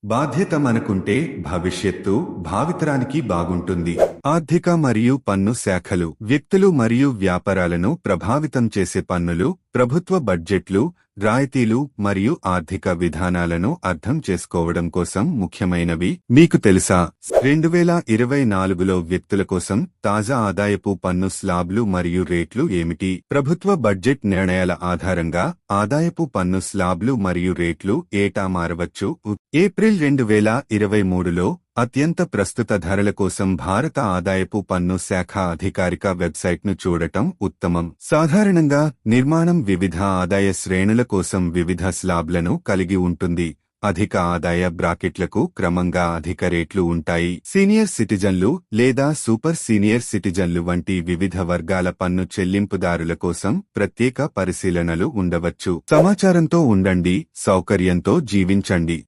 బాధ్యత మనకుంటే భవిష్యత్తు భావితరానికి బాగుంటుంది. ఆర్థిక మరియు పన్ను శాఖలు వ్యక్తులు మరియు వ్యాపారాలను ప్రభావితం చేసే పన్నులు, ప్రభుత్వ బడ్జెట్లు, రాయితీలు మరియు ఆర్థిక విధానాలను అర్థం చేసుకోవడం కోసం ముఖ్యమైనవి. మీకు తెలుసా 2024లో వ్యక్తుల కోసం తాజా ఆదాయపు పన్ను స్లాబ్లు మరియు రేట్లు ఏమిటి? ప్రభుత్వ బడ్జెట్ నిర్ణయాల ఆధారంగా ఆదాయపు పన్ను స్లాబ్లు మరియు రేట్లు ఏటా మారవచ్చు. ఏప్రిల్ 2023లో అత్యంత ప్రస్తుత ధరల కోసం భారత ఆదాయపు పన్ను శాఖ అధికారిక వెబ్సైట్ను చూడటం ఉత్తమం. సాధారణంగా నిర్మాణం వివిధ ఆదాయ శ్రేణుల కోసం వివిధ స్లాబ్లను కలిగి ఉంటుంది. అధిక ఆదాయ బ్రాకెట్లకు క్రమంగా అధిక రేట్లు ఉంటాయి. సీనియర్ సిటిజన్లు లేదా సూపర్ సీనియర్ సిటిజన్లు వంటి వివిధ వర్గాల పన్ను చెల్లింపుదారుల కోసం ప్రత్యేక పరిశీలనలు ఉండవచ్చు. సమాచారంతో ఉండండి, సౌకర్యంతో జీవించండి.